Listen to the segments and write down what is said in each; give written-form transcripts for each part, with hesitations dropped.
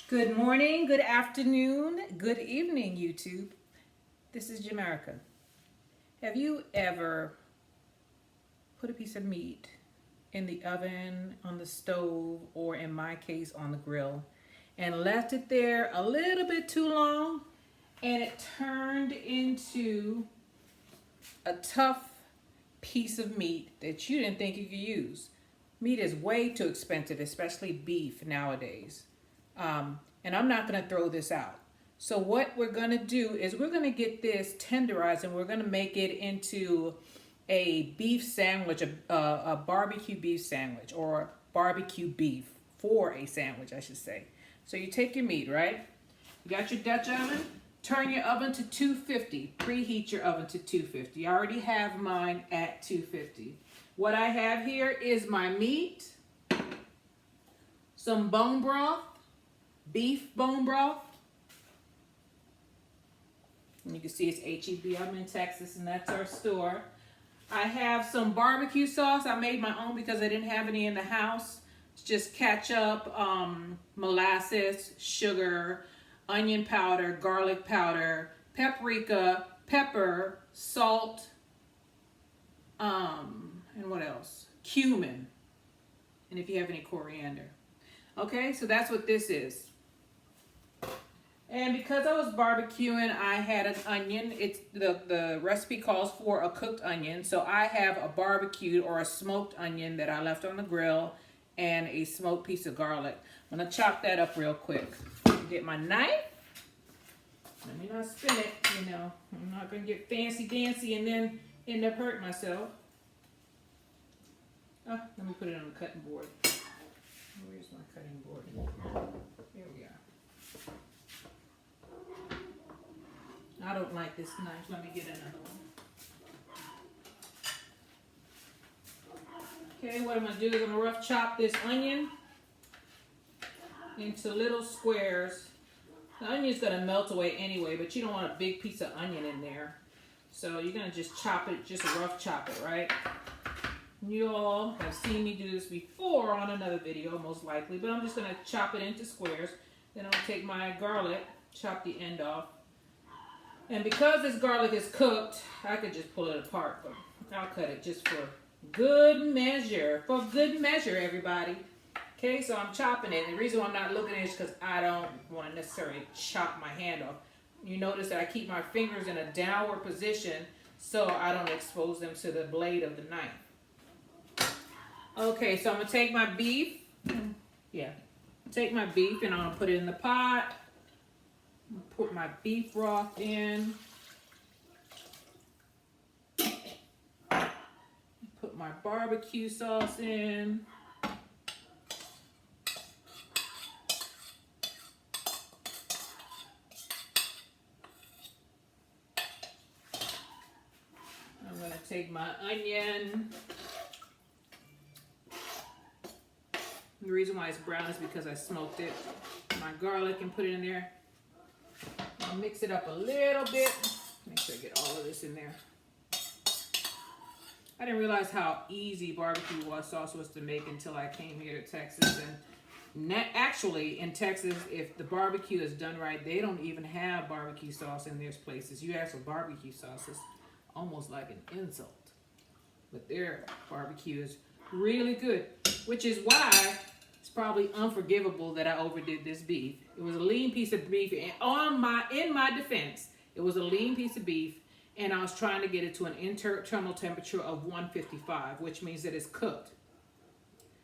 Good morning, good afternoon, good evening, YouTube. This is Jamerica. Have you ever put a piece of meat in the oven, on the stove, or in my case, on the grill, and left it there a little bit too long and it turned into a tough piece of meat that you didn't think you could use? Meat is way too expensive, especially beef nowadays. And I'm not going to throw this out. So what we're going to do is we're going to get this tenderized and we're going to make it into a beef sandwich, a barbecue beef sandwich, or barbecue beef for a sandwich, I should say. So you take your meat, right? You got your Dutch oven. Turn your oven to 250. Preheat your oven to 250. I already have mine at 250. What I have here is my meat, some bone broth, beef bone broth. And you can see it's H-E-B. I'm in Texas and that's our store. I have some barbecue sauce. I made my own because I didn't have any in the house. It's just ketchup, molasses, sugar, onion powder, garlic powder, paprika, pepper, salt, and what else? Cumin. And if you have any coriander. Okay, so that's what this is. And because I was barbecuing, I had an onion. It's the recipe calls for a cooked onion. So I have a barbecued or a smoked onion that I left on the grill and a smoked piece of garlic. I'm gonna chop that up real quick. Get my knife. Let me not spin it, you know. I'm not gonna get fancy dancy and then end up hurting myself. Oh, let me put it on the cutting board. Where's my cutting board? Here we are. I don't like this knife. Let me get another one. Okay, what I'm going to do is I'm going to rough chop this onion into little squares. The onion's going to melt away anyway, but you don't want a big piece of onion in there. So you're going to just chop it, just rough chop it, right? You all have seen me do this before on another video, most likely, but I'm just going to chop it into squares. Then I'll take my garlic, chop the end off. And because this garlic is cooked, I could just pull it apart, but I'll cut it just for good measure. For good measure, everybody. Okay, so I'm chopping it. And the reason why I'm not looking at it is because I don't want to necessarily chop my hand off. You notice that I keep my fingers in a downward position so I don't expose them to the blade of the knife. Okay, so I'm going to take my beef. Take my beef and I'm going to put it in the pot. Put my beef broth in. Put my barbecue sauce in. I'm going to take my onion. The reason why it's brown is because I smoked it. My garlic and put it in there. I'll mix it up a little bit. Make sure I get all of this in there. I didn't realize how easy barbecue sauce was to make until I came here to Texas. And actually, in Texas, if the barbecue is done right, they don't even have barbecue sauce in their places. You ask for barbecue sauce, it's almost like an insult. But their barbecue is really good, which is why it's probably unforgivable that I overdid this beef. It was a lean piece of beef, and in my defense, it was a lean piece of beef, and I was trying to get it to an internal temperature of 155, which means that it's cooked.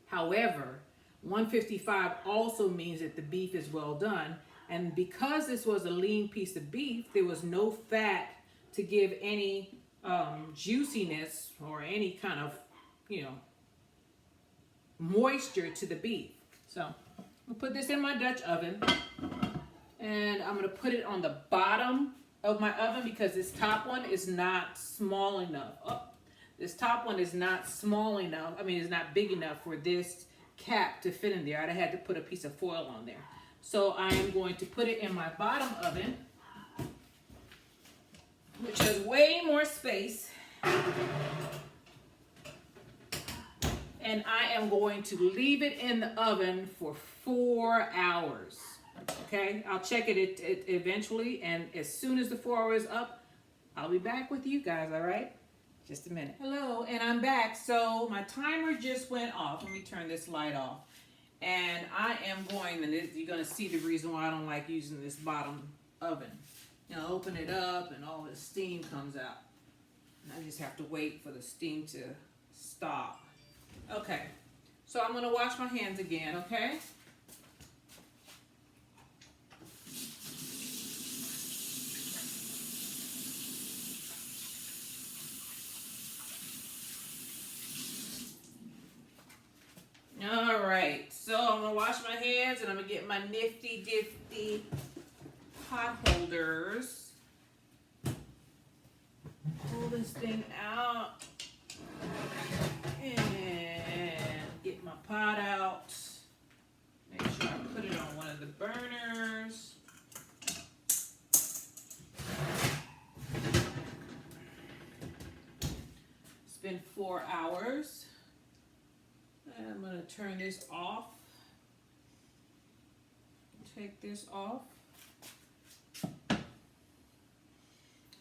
However, 155 also means that the beef is well done, and because this was a lean piece of beef, there was no fat to give any juiciness or any kind of, moisture to the beef. So I'll put this in my Dutch oven and I'm going to put it on the bottom of my oven because this top one is not small enough. This top one is not small enough. I mean, it's not big enough for this cap to fit in there. I'd have had to put a piece of foil on there. So I am going to put it in my bottom oven, which has way more space. And I am going to leave it in the oven for 4 hours. Okay, I'll check it eventually, and as soon as the 4 hours is up, I'll be back with you guys, all right? Just a minute. Hello, and I'm back. So my timer just went off. Let me turn this light off. And I am going, and you're going to see the reason why I don't like using this bottom oven. You know, open it up and all the steam comes out. And I just have to wait for the steam to stop. Okay, so I'm going to wash my hands again, okay? All right, so I'm gonna wash my hands and I'm gonna get my nifty difty pot holders. Pull this thing out and get my pot out. Make sure I put it on one of the burners. It's been 4 hours. And I'm going to turn this off. Take this off. I'll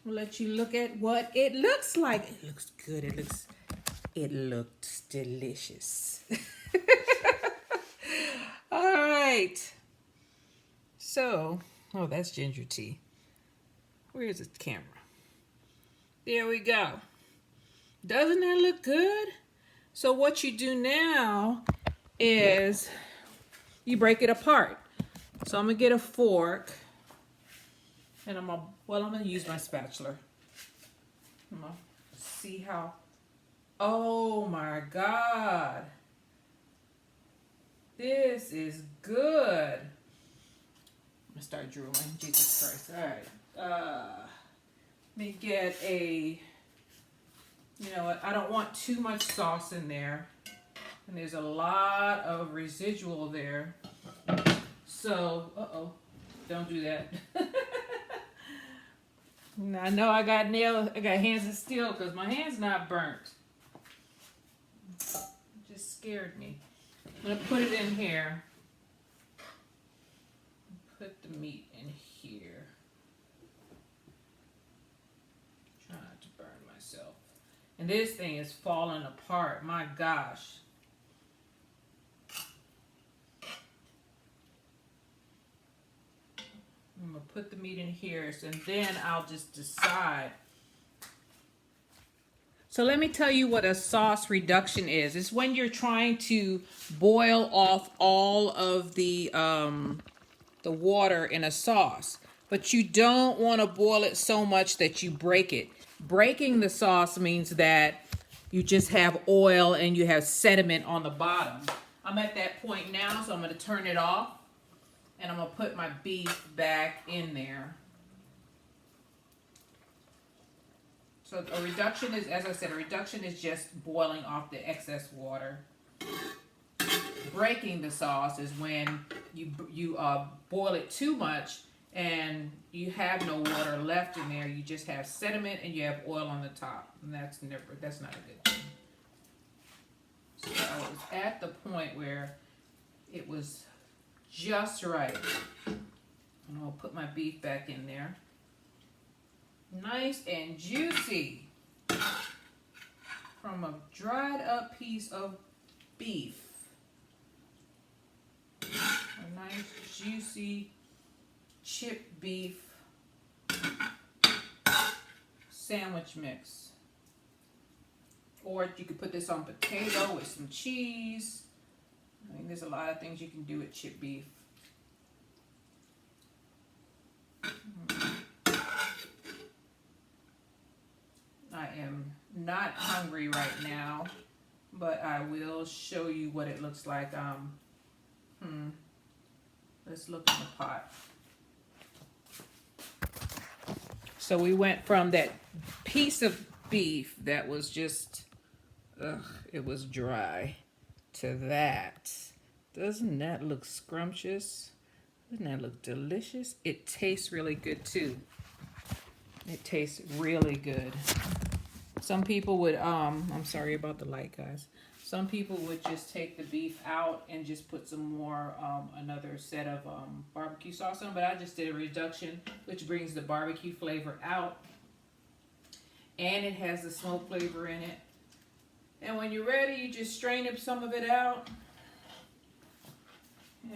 let you look at what it looks like. It looks good. It looks delicious. All right. So, oh, that's ginger tea. Where's the camera? There we go. Doesn't that look good? So what you do now is you break it apart. So I'm gonna get a fork and I'm gonna use my spatula. I'm gonna see how, oh my God. This is good. I'm gonna start drooling, Jesus Christ. All right, let me get a, you know what, I don't want too much sauce in there. And there's a lot of residual there. So, don't do that. I know I got hands of steel because my hand's not burnt. It just scared me. I'm gonna put it in here. Put the meat in here. Try not to burn myself. And this thing is falling apart. My gosh. I'm going to put the meat in here, and then I'll just decide. So let me tell you what a sauce reduction is. It's when you're trying to boil off all of the water in a sauce. But you don't want to boil it so much that you break it. Breaking the sauce means that you just have oil and you have sediment on the bottom. I'm at that point now, so I'm going to turn it off. And I'm going to put my beef back in there. So a reduction is, as I said, a reduction is just boiling off the excess water. Breaking the sauce is when you boil it too much and you have no water left in there. You just have sediment and you have oil on the top. And that's not a good thing. So I was at the point where it was just right. And I'll put my beef back in there. Nice and juicy. From a dried up piece of beef. A nice juicy chipped beef sandwich mix. Or you could put this on potato with some cheese. I mean, there's a lot of things you can do with chipped beef. I am not hungry right now, but I will show you what it looks like. Let's look in the pot. So we went from that piece of beef that was just, it was dry, to that. Doesn't that look scrumptious? Doesn't that look delicious? It tastes really good too. It tastes really good. Some people would, I'm sorry about the light, guys. Some people would just take the beef out and just put some more, another set of barbecue sauce on, but I just did a reduction, which brings the barbecue flavor out. And it has the smoke flavor in it. And when you're ready, you just strain up some of it out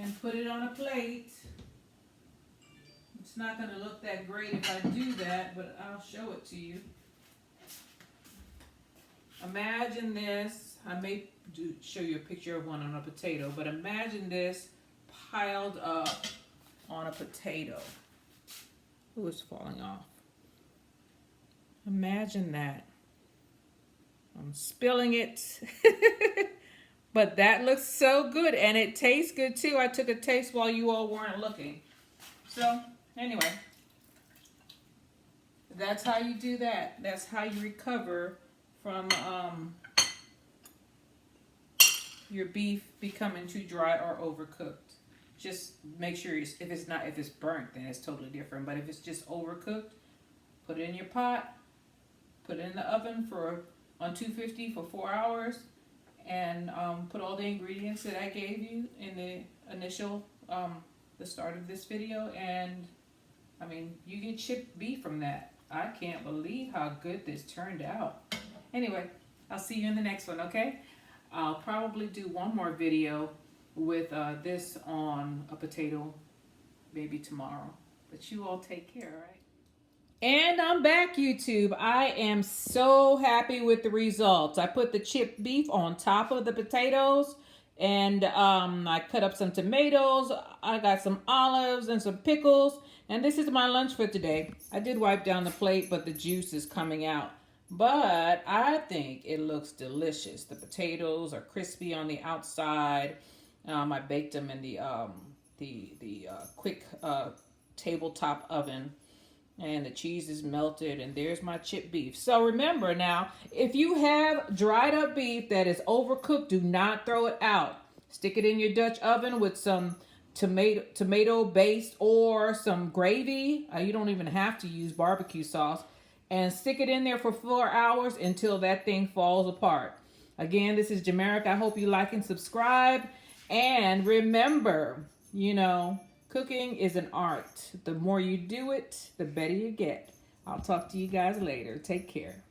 and put it on a plate. It's not going to look that great if I do that, but I'll show it to you. Imagine this. I may show you a picture of one on a potato, but imagine this piled up on a potato. Ooh, it's falling off. Imagine that. I'm spilling it. But that looks so good, and it tastes good too. I took a taste while you all weren't looking. So, anyway, that's how you do that. That's how you recover from your beef becoming too dry or overcooked. Just make sure if it's burnt, then it's totally different. But if it's just overcooked, put it in your pot, put it in the oven on 250 for 4 hours, and put all the ingredients that I gave you in the initial, the start of this video, and I mean, you get chipped beef from that. I can't believe how good this turned out. Anyway, I'll see you in the next one, okay? I'll probably do one more video with this on a potato, maybe tomorrow. But you all take care, all right? And I'm back, YouTube. I am so happy with the results. I put the chipped beef on top of the potatoes, and I cut up some tomatoes. I got some olives and some pickles, and this is my lunch for today. I did wipe down the plate, but the juice is coming out. But I think it looks delicious. The potatoes are crispy on the outside. I baked them in the quick tabletop oven. And the cheese is melted, and there's my chipped beef. So remember now, if you have dried up beef that is overcooked, do not throw it out. Stick it in your Dutch oven with some tomato based or some gravy. You don't even have to use barbecue sauce. And stick it in there for 4 hours until that thing falls apart. Again, this is Jamerica. I hope you like and subscribe. And remember, cooking is an art. The more you do it, the better you get. I'll talk to you guys later. Take care.